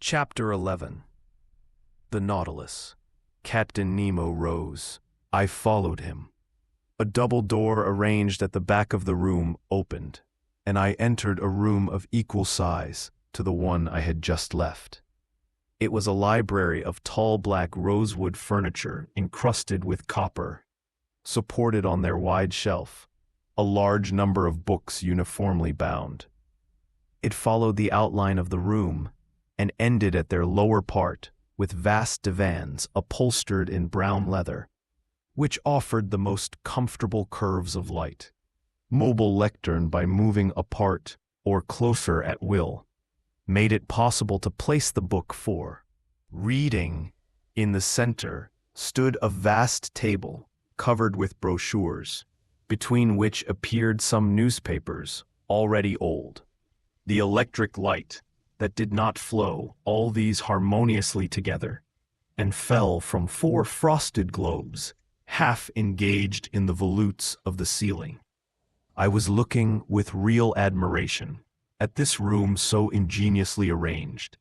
Chapter 11. The Nautilus. Captain Nemo rose. I followed him. A double door arranged at the back of the room opened, and I entered a room of equal size to the one I had just left. It was a library of tall black rosewood furniture encrusted with copper. Supported on their wide shelf, a large number of books uniformly bound. It followed the outline of the room and ended at their lower part with vast divans upholstered in brown leather, which offered the most comfortable curves of light. Mobile lectern by moving apart or closer at will made it possible to place the book for reading. In the center stood a vast table covered with brochures, between which appeared some newspapers already old. The electric light that did not flow all these harmoniously together, and fell from 4 frosted globes, half engaged in the volutes of the ceiling. I was looking with real admiration at this room so ingeniously arranged,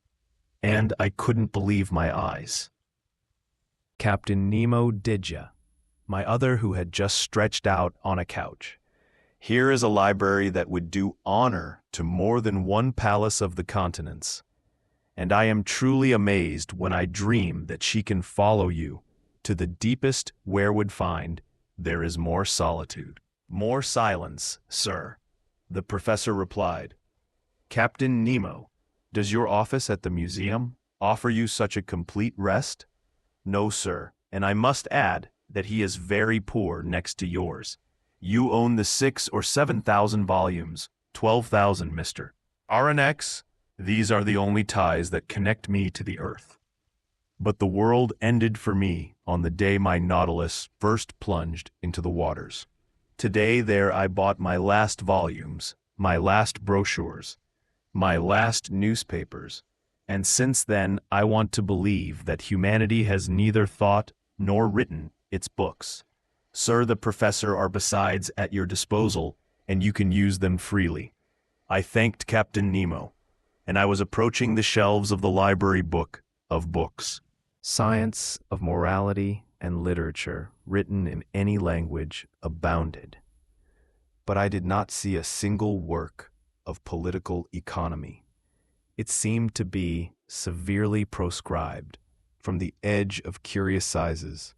and I couldn't believe my eyes. Captain Nemo Didya, my other who had just stretched out on a couch. Here is a library that would do honor to more than one palace of the continents, and I am truly amazed when I dream that she can follow you to the deepest where would find there is more solitude. More silence, sir, the professor replied. Captain Nemo, does your office at the museum offer you such a complete rest? No, sir, and I must add that he is very poor next to yours. You own the 6,000 or 7,000 volumes, 12,000, Mr. Aronnax. These are the only ties that connect me to the earth. But the world ended for me on the day my Nautilus first plunged into the waters. Today there I bought my last volumes, my last brochures, my last newspapers, and since then I want to believe that humanity has neither thought nor written its books. Sir, the professor are besides at your disposal, and you can use them freely. I thanked Captain Nemo, and I was approaching the shelves of the library book of books. Science of morality and literature, written in any language, abounded. But I did not see a single work of political economy. It seemed to be severely proscribed from the edge of curious sizes.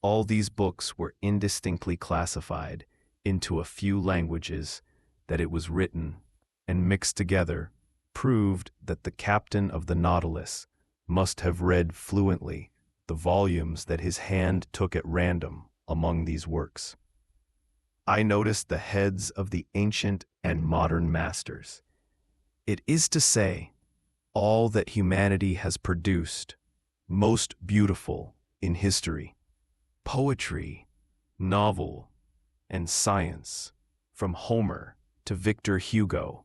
All these books were indistinctly classified into a few languages that it was written, and mixed together proved that the captain of the Nautilus must have read fluently the volumes that his hand took at random among these works. I noticed the heads of the ancient and modern masters. It is to say, all that humanity has produced, most beautiful in history. Poetry, novel, and science, from Homer to Victor Hugo,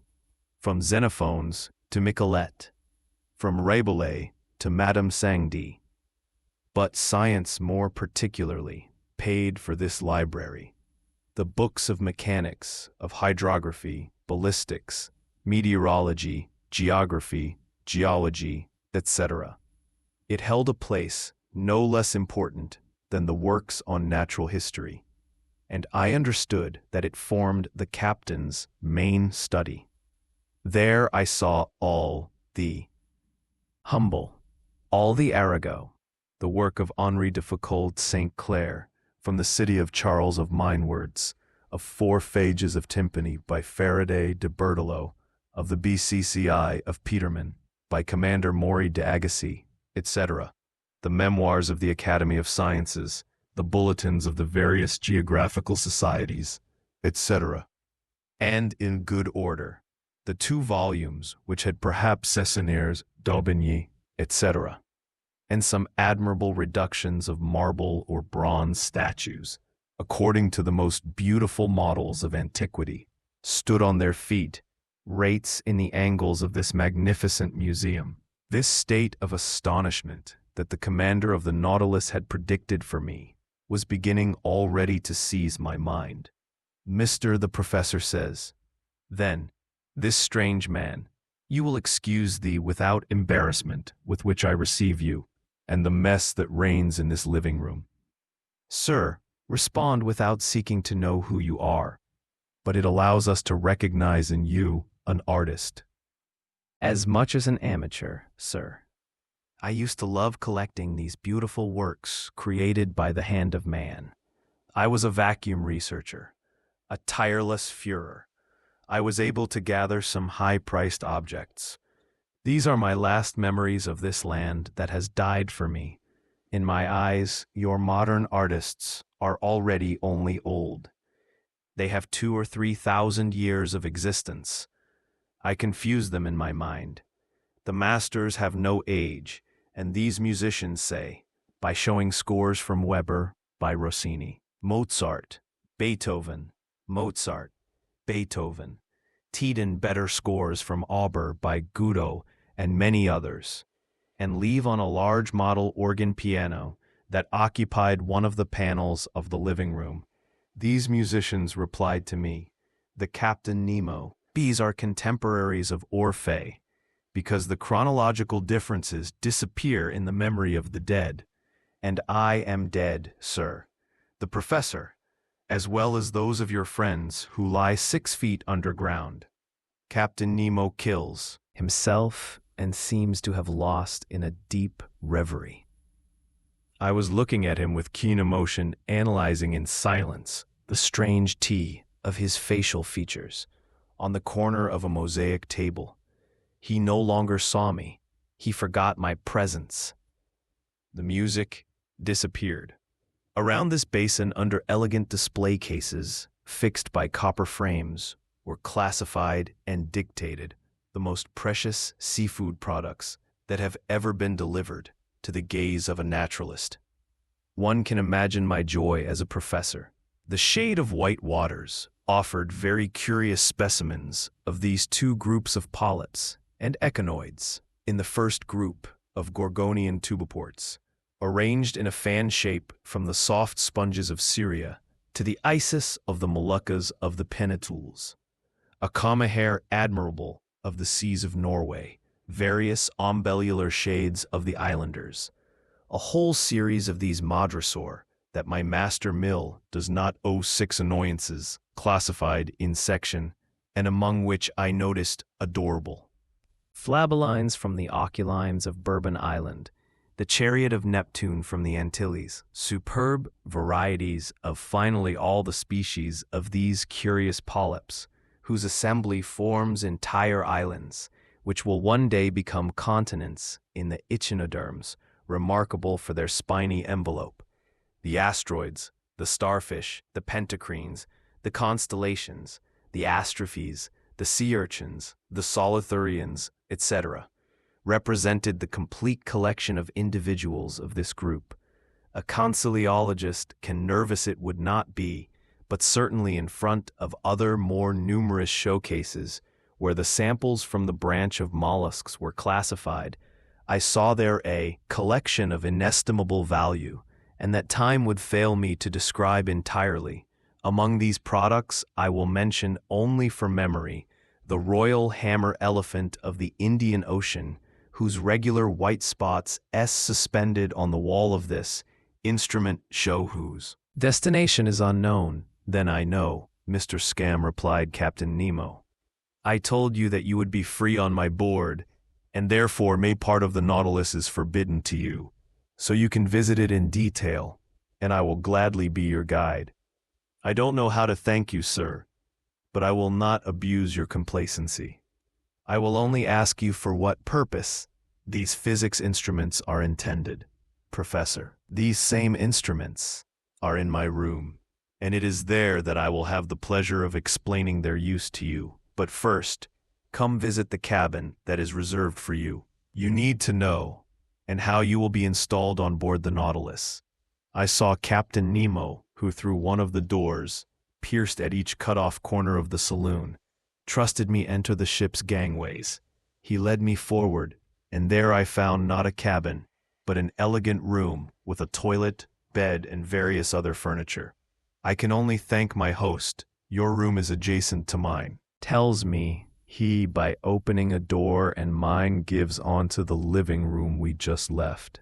from Xenophanes to Michelet, from Rabelais to Madame Sangdi. But science more particularly paid for this library. The books of mechanics, of hydrography, ballistics, meteorology, geography, geology, etc. It held a place no less important than the works on natural history, and I understood that it formed the captain's main study. There I saw all the humble, all the Arago, the work of Henri de Foucauld St. Clair, from the city of Charles of Minewords, of 4 phages of timpani by Faraday de Berthelot, of the BCCI of Petermann, by Commander Maury de Agassiz, etc., the memoirs of the Academy of Sciences, the bulletins of the various geographical societies, etc., and in good order, the 2 volumes which had perhaps Cessiner's Daubigny, etc., and some admirable reductions of marble or bronze statues, according to the most beautiful models of antiquity, stood on their feet, rates in the angles of this magnificent museum. This state of astonishment that the commander of the Nautilus had predicted for me was beginning already to seize my mind. Mr. the Professor says, then, this strange man, You will excuse the without embarrassment with which I receive you, and the mess that reigns in this living room. Sir, respond without seeking to know who you are, but it allows us to recognize in you an artist. As much as an amateur, sir. I used to love collecting these beautiful works created by the hand of man. I was a vacuum researcher, a tireless Führer. I was able to gather some high-priced objects. These are my last memories of this land that has died for me. In my eyes, your modern artists are already only old. They have 2,000 or 3,000 years of existence. I confuse them in my mind. The masters have no age, and these musicians say, by showing scores from Weber, by Rossini, Mozart, Beethoven, Teden better scores from Auber by Guido and many others, and leave on a large model organ piano that occupied one of the panels of the living room. These musicians replied to me, the Captain Nemo. These are contemporaries of Orphée, because the chronological differences disappear in the memory of the dead. And I am dead, sir, the professor, as well as those of your friends who lie 6 feet underground. Captain Nemo kills himself and seems to have lost in a deep reverie. I was looking at him with keen emotion, analyzing in silence the strange tea of his facial features on the corner of a mosaic table. He no longer saw me. He forgot my presence. The music disappeared. Around this basin, under elegant display cases, fixed by copper frames, were classified and dictated the most precious seafood products that have ever been delivered to the gaze of a naturalist. One can imagine my joy as a professor. The shade of white waters offered very curious specimens of these 2 groups of polyps and echinoids in the first group of Gorgonian tuboports, arranged in a fan shape from the soft sponges of Syria to the Isis of the Moluccas of the Penitules, a commahair admirable of the seas of Norway, various ombellular shades of the islanders, a whole series of these madrosor that my master Mill does not owe 6 annoyances, classified in section, and among which I noticed adorable Flabellines from the oculimes of Bourbon Island, the chariot of Neptune from the Antilles, superb varieties of finally all the species of these curious polyps, whose assembly forms entire islands, which will one day become continents in the echinoderms, remarkable for their spiny envelope, the asteroids, the starfish, the pentacrines, the constellations, the astrophes, the sea urchins, the solithurians, etc., represented the complete collection of individuals of this group. A conchiliologist can nervous it would not be, but certainly in front of other more numerous showcases where the samples from the branch of mollusks were classified, I saw there a collection of inestimable value, and that time would fail me to describe entirely. Among these products I will mention only for memory the royal hammer elephant of the Indian Ocean, whose regular white spots suspended on the wall of this instrument show whose destination is unknown. Then I know, Mr. Scam, replied Captain Nemo. I told you that you would be free on my board, and therefore no part of the Nautilus is forbidden to you, so you can visit it in detail, and I will gladly be your guide. I don't know how to thank you, sir, but I will not abuse your complacency. I will only ask you for what purpose these physics instruments are intended. Professor, these same instruments are in my room, and it is there that I will have the pleasure of explaining their use to you. But first, come visit the cabin that is reserved for you. You need to know, and how you will be installed on board the Nautilus. I saw Captain Nemo, who through one of the doors, pierced at each cut-off corner of the saloon, trusted me enter the ship's gangways. He led me forward, and there I found not a cabin, but an elegant room with a toilet, bed, and various other furniture. I can only thank my host. Your room is adjacent to mine. Tells me He by opening a door and mine gives onto the living room we just left.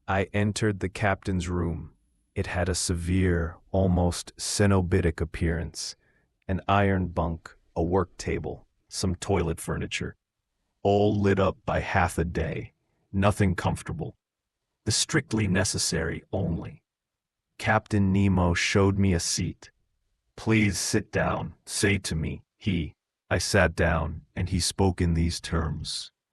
I entered the captain's room. It had a severe, almost cenobitic appearance. An iron bunk, a work table, some toilet furniture, all lit up by half a day. Nothing comfortable. The strictly necessary only. Captain Nemo showed me a seat. "Please sit down, say to me, he." I sat down, and he spoke in these terms.